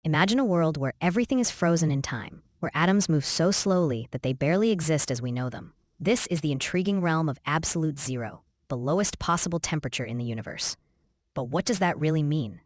Imagine a world where everything is frozen in time, where atoms move so slowly that they barely exist as we know them. This is the intriguing realm of absolute zero, the lowest possible temperature in the universe. But what does that really mean?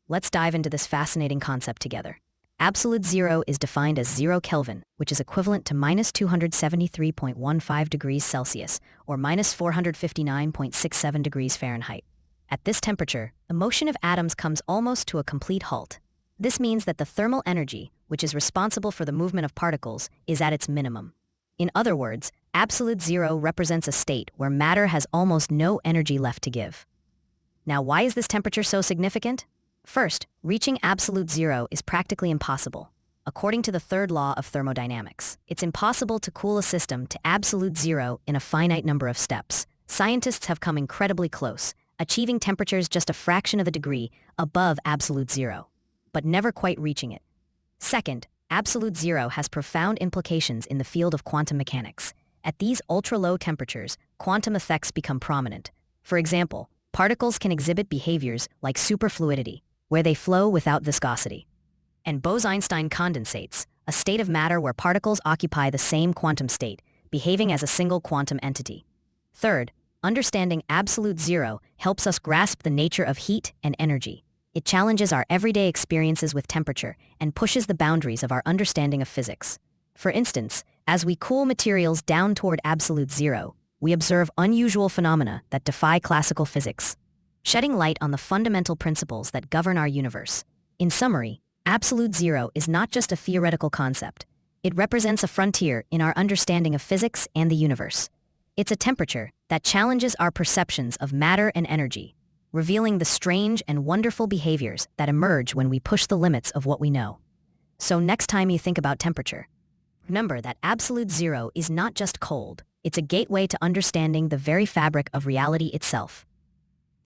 Let's dive into this fascinating concept together. Absolute zero is defined as 0 Kelvin, which is equivalent to minus 273.15 degrees Celsius, or minus 459.67 degrees Fahrenheit. At this temperature, the motion of atoms comes almost to a complete halt. This means that the thermal energy, which is responsible for the movement of particles, is at its minimum. In other words, absolute zero represents a state where matter has almost no energy left to give. Now, why is this temperature so significant? First, reaching absolute zero is practically impossible. According to the third law of thermodynamics, it's impossible to cool a system to absolute zero in a finite number of steps. Scientists have come incredibly close, achieving temperatures just a fraction of a degree above absolute zero, but never quite reaching it. Second, absolute zero has profound implications in the field of quantum mechanics. At these ultra-low temperatures, quantum effects become prominent. For example, particles can exhibit behaviors like superfluidity, where they flow without viscosity, and Bose-Einstein condensates, a state of matter where particles occupy the same quantum state, behaving as a single quantum entity. Third, understanding absolute zero helps us grasp the nature of heat and energy. It challenges our everyday experiences with temperature and pushes the boundaries of our understanding of physics. For instance, as we cool materials down toward absolute zero, we observe unusual phenomena that defy classical physics, shedding light on the fundamental principles that govern our universe. In summary, absolute zero is not just a theoretical concept. It represents a frontier in our understanding of physics and the universe. It's a temperature that challenges our perceptions of matter and energy, revealing the strange and wonderful behaviors that emerge when we push the limits of what we know. So next time you think about temperature, remember that absolute zero is not just cold, it's a gateway to understanding the very fabric of reality itself.